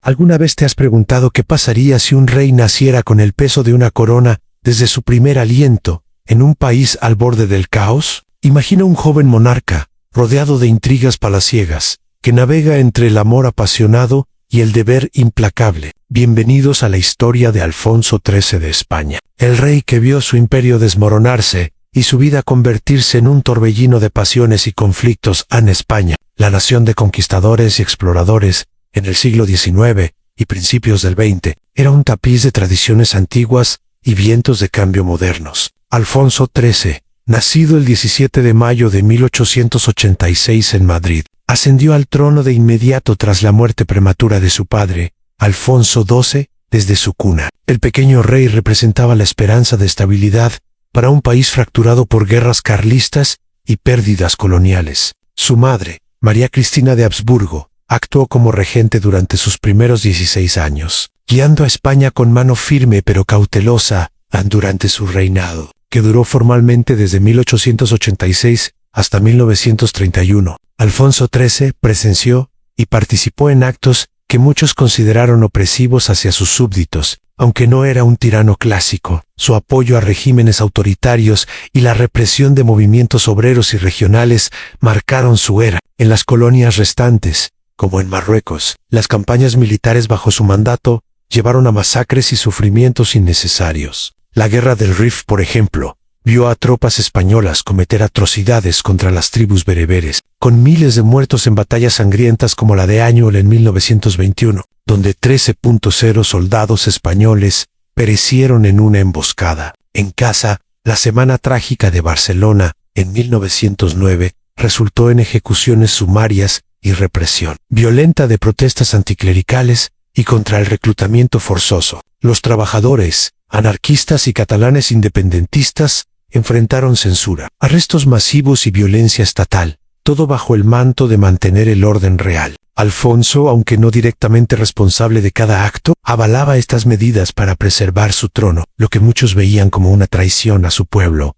¿Alguna vez te has preguntado qué pasaría si un rey naciera con el peso de una corona desde su primer aliento, en un país al borde del caos? Imagina un joven monarca, rodeado de intrigas palaciegas, que navega entre el amor apasionado y el deber implacable. Bienvenidos a la historia de Alfonso XIII de España, el rey que vio su imperio desmoronarse y su vida convertirse en un torbellino de pasiones y conflictos. En España, la nación de conquistadores y exploradores, en el siglo XIX y principios del XX, era un tapiz de tradiciones antiguas y vientos de cambio modernos. Alfonso XIII, nacido el 17 de mayo de 1886 en Madrid, ascendió al trono de inmediato tras la muerte prematura de su padre, Alfonso XII, desde su cuna. El pequeño rey representaba la esperanza de estabilidad para un país fracturado por guerras carlistas y pérdidas coloniales. Su madre, María Cristina de Habsburgo, actuó como regente durante sus primeros 16 años, guiando a España con mano firme pero cautelosa durante su reinado, que duró formalmente desde 1886 hasta 1931. Alfonso XIII presenció y participó en actos que muchos consideraron opresivos hacia sus súbditos. Aunque no era un tirano clásico, su apoyo a regímenes autoritarios y la represión de movimientos obreros y regionales marcaron su era. En las colonias restantes, como en Marruecos, las campañas militares bajo su mandato llevaron a masacres y sufrimientos innecesarios. La Guerra del Rif, por ejemplo, vio a tropas españolas cometer atrocidades contra las tribus bereberes, con miles de muertos en batallas sangrientas como la de Añol en 1921, donde 13.0 soldados españoles perecieron en una emboscada. En Casa, la Semana Trágica de Barcelona, en 1909, resultó en ejecuciones sumarias y represión violenta de protestas anticlericales y contra el reclutamiento forzoso. Los trabajadores, anarquistas y catalanes independentistas enfrentaron censura, arrestos masivos y violencia estatal, todo bajo el manto de mantener el orden real. Alfonso, aunque no directamente responsable de cada acto, avalaba estas medidas para preservar su trono, lo que muchos veían como una traición a su pueblo.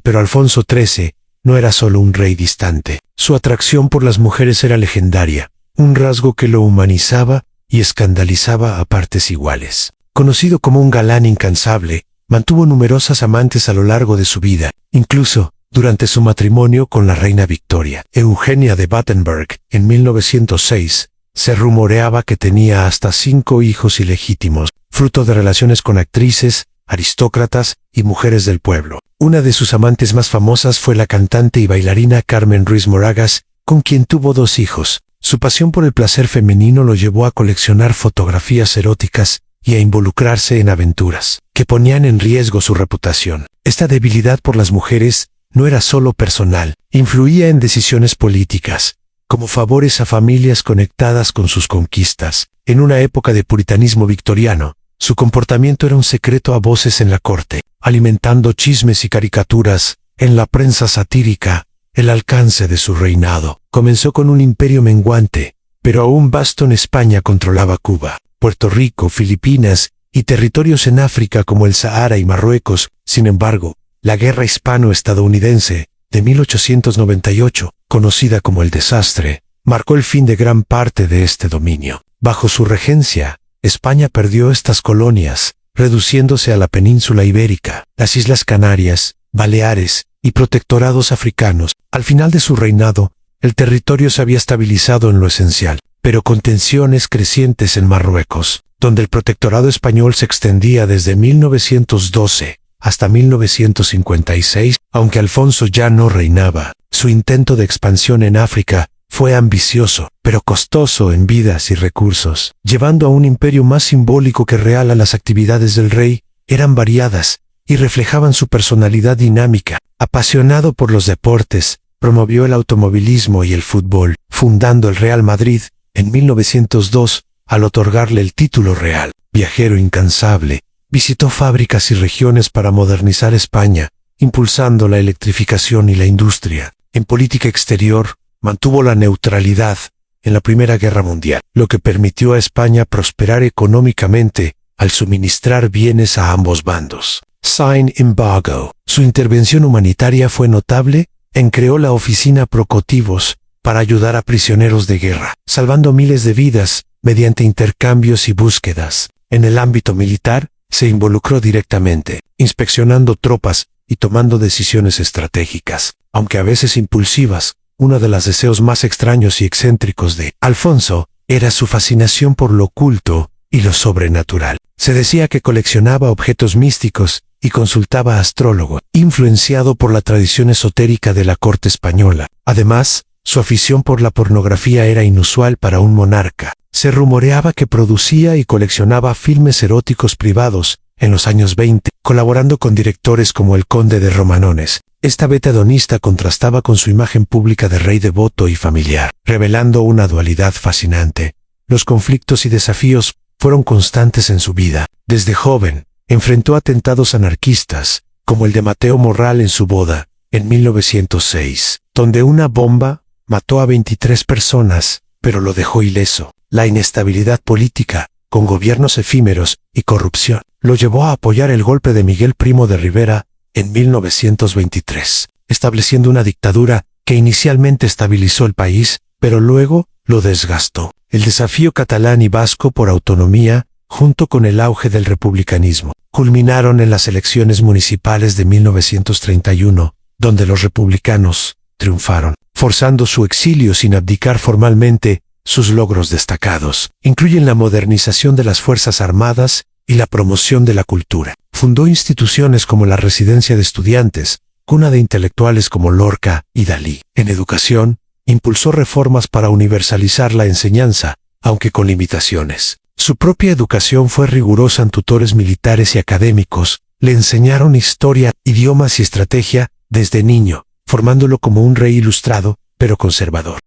Pero Alfonso XIII no era solo un rey distante. Su atracción por las mujeres era legendaria, un rasgo que lo humanizaba y escandalizaba a partes iguales. Conocido como un galán incansable, mantuvo numerosas amantes a lo largo de su vida, incluso durante su matrimonio con la reina Victoria. Eugenia de Battenberg, en 1906, se rumoreaba que tenía hasta 5 hijos ilegítimos, fruto de relaciones con actrices, aristócratas y mujeres del pueblo. Una de sus amantes más famosas fue la cantante y bailarina Carmen Ruiz Moragas, con quien tuvo 2 hijos. Su pasión por el placer femenino lo llevó a coleccionar fotografías eróticas y a involucrarse en aventuras que ponían en riesgo su reputación. Esta debilidad por las mujeres no era solo personal, influía en decisiones políticas, como favores a familias conectadas con sus conquistas. En una época de puritanismo victoriano, su comportamiento era un secreto a voces en la corte, alimentando chismes y caricaturas en la prensa satírica. El alcance de su reinado comenzó con un imperio menguante, pero aún vasto en España controlaba Cuba, Puerto Rico, Filipinas y territorios en África como el Sahara y Marruecos. Sin embargo, la Guerra Hispano-Estadounidense de 1898, conocida como el Desastre, marcó el fin de gran parte de este dominio. Bajo su regencia, España perdió estas colonias, reduciéndose a la península ibérica, las Islas Canarias, Baleares y protectorados africanos. Al final de su reinado, el territorio se había estabilizado en lo esencial, pero con tensiones crecientes en Marruecos, donde el protectorado español se extendía desde 1912 hasta 1956. Aunque Alfonso ya no reinaba, su intento de expansión en África fue ambicioso, pero costoso en vidas y recursos, llevando a un imperio más simbólico que real. A las actividades del rey eran variadas y reflejaban su personalidad dinámica. Apasionado por los deportes, promovió el automovilismo y el fútbol, fundando el Real Madrid en 1902 al otorgarle el título real. Viajero incansable, visitó fábricas y regiones para modernizar España, impulsando la electrificación y la industria. En política exterior, mantuvo la neutralidad en la Primera Guerra Mundial, lo que permitió a España prosperar económicamente al suministrar bienes a ambos bandos. Sin embargo, su intervención humanitaria fue notable. Creó la oficina Procotivos para ayudar a prisioneros de guerra, salvando miles de vidas mediante intercambios y búsquedas. En el ámbito militar, se involucró directamente, inspeccionando tropas y tomando decisiones estratégicas, aunque a veces impulsivas. Uno de los deseos más extraños y excéntricos de Alfonso era su fascinación por lo oculto y lo sobrenatural. Se decía que coleccionaba objetos místicos y consultaba a astrólogos, influenciado por la tradición esotérica de la corte española. Además, su afición por la pornografía era inusual para un monarca. Se rumoreaba que producía y coleccionaba filmes eróticos privados en los años 20, colaborando con directores como el conde de Romanones. Esta veta hedonista contrastaba con su imagen pública de rey devoto y familiar, revelando una dualidad fascinante. Los conflictos y desafíos fueron constantes en su vida. Desde joven, enfrentó atentados anarquistas, como el de Mateo Morral en su boda, en 1906, donde una bomba mató a 23 personas, pero lo dejó ileso. La inestabilidad política, con gobiernos efímeros y corrupción, lo llevó a apoyar el golpe de Miguel Primo de Rivera en 1923, estableciendo una dictadura que inicialmente estabilizó el país, pero luego lo desgastó. El desafío catalán y vasco por autonomía, junto con el auge del republicanismo, culminaron en las elecciones municipales de 1931, donde los republicanos triunfaron, forzando su exilio sin abdicar formalmente. Sus logros destacados incluyen la modernización de las Fuerzas Armadas y la promoción de la cultura. Fundó instituciones como la Residencia de Estudiantes, cuna de intelectuales como Lorca y Dalí. En educación, impulsó reformas para universalizar la enseñanza, aunque con limitaciones. Su propia educación fue rigurosa en tutores militares y académicos. Le enseñaron historia, idiomas y estrategia desde niño, formándolo como un rey ilustrado, pero conservador.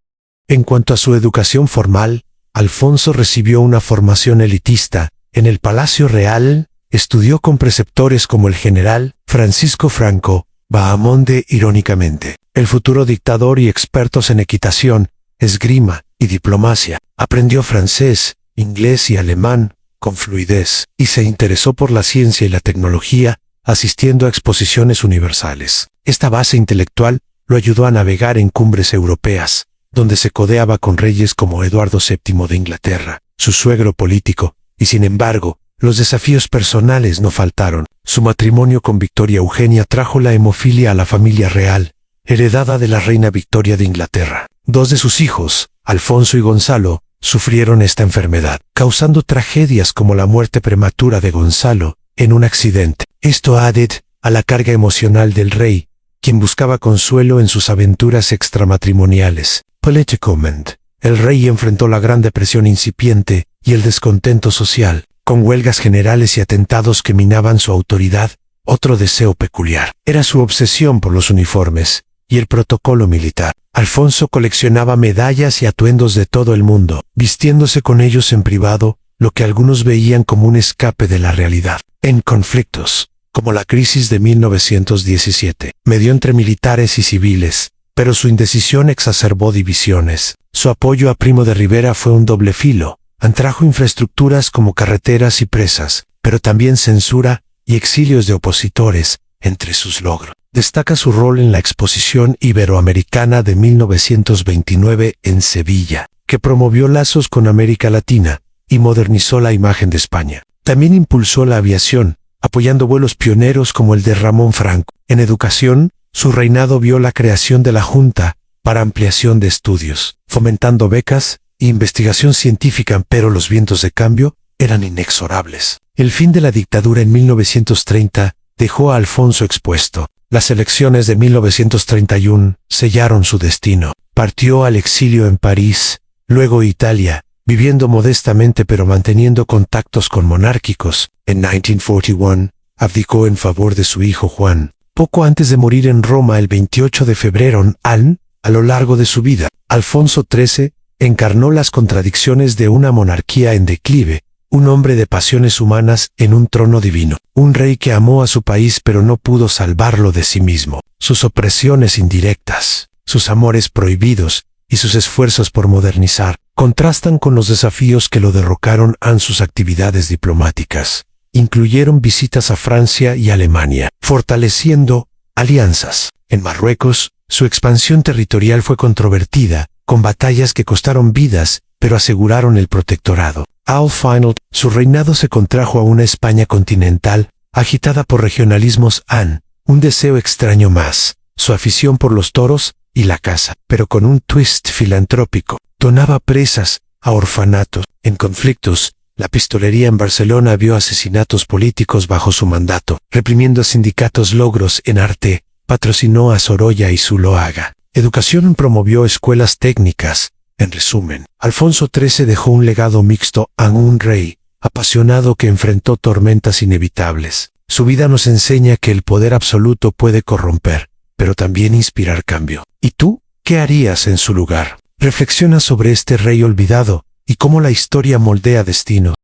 En cuanto a su educación formal, Alfonso recibió una formación elitista. En el Palacio Real, estudió con preceptores como el general Francisco Franco Bahamonde. Irónicamente, el futuro dictador y expertos en equitación, esgrima y diplomacia. Aprendió francés, inglés y alemán con fluidez, y se interesó por la ciencia y la tecnología, asistiendo a exposiciones universales. Esta base intelectual lo ayudó a navegar en cumbres europeas, donde se codeaba con reyes como Eduardo VII de Inglaterra, su suegro político, y sin embargo, los desafíos personales no faltaron. Su matrimonio con Victoria Eugenia trajo la hemofilia a la familia real, heredada de la reina Victoria de Inglaterra. Dos de sus hijos, Alfonso y Gonzalo, sufrieron esta enfermedad, causando tragedias como la muerte prematura de Gonzalo en un accidente. Esto added a la carga emocional del rey, quien buscaba consuelo en sus aventuras extramatrimoniales. Politicamente, el rey enfrentó la Gran Depresión incipiente y el descontento social, con huelgas generales y atentados que minaban su autoridad. Otro deseo peculiar era su obsesión por los uniformes y el protocolo militar. Alfonso coleccionaba medallas y atuendos de todo el mundo, vistiéndose con ellos en privado, lo que algunos veían como un escape de la realidad. En conflictos, como la crisis de 1917, medió entre militares y civiles, pero su indecisión exacerbó divisiones. Su apoyo a Primo de Rivera fue un doble filo. Atrajo infraestructuras como carreteras y presas, pero también censura y exilios de opositores entre sus logros. Destaca su rol en la Exposición Iberoamericana de 1929 en Sevilla, que promovió lazos con América Latina y modernizó la imagen de España. También impulsó la aviación, apoyando vuelos pioneros como el de Ramón Franco. En educación, su reinado vio la creación de la Junta para Ampliación de Estudios, fomentando becas e investigación científica, pero los vientos de cambio eran inexorables. El fin de la dictadura en 1930 dejó a Alfonso expuesto. Las elecciones de 1931 sellaron su destino. Partió al exilio en París, luego Italia, viviendo modestamente pero manteniendo contactos con monárquicos. En 1941, abdicó en favor de su hijo Juan. Poco antes de morir en Roma el 28 de febrero, a lo largo de su vida, Alfonso XIII encarnó las contradicciones de una monarquía en declive, un hombre de pasiones humanas en un trono divino, un rey que amó a su país pero no pudo salvarlo de sí mismo. Sus opresiones indirectas, sus amores prohibidos y sus esfuerzos por modernizar contrastan con los desafíos que lo derrocaron en sus actividades diplomáticas. Incluyeron visitas a Francia y Alemania, fortaleciendo alianzas. En Marruecos, su expansión territorial fue controvertida, con batallas que costaron vidas pero aseguraron el protectorado. Al final, su reinado se contrajo a una España continental, agitada por regionalismos un deseo extraño más, su afición por los toros y la caza, pero con un twist filantrópico. Donaba presas a orfanatos. En conflictos, la pistolería en Barcelona vio asesinatos políticos bajo su mandato, reprimiendo sindicatos logros en arte, patrocinó a Sorolla y Zuloaga. Educación promovió escuelas técnicas. En resumen, Alfonso XIII dejó un legado mixto a un rey apasionado que enfrentó tormentas inevitables. Su vida nos enseña que el poder absoluto puede corromper, pero también inspirar cambio. ¿Y tú? ¿Qué harías en su lugar? Reflexiona sobre este rey olvidado y cómo la historia moldea destinos.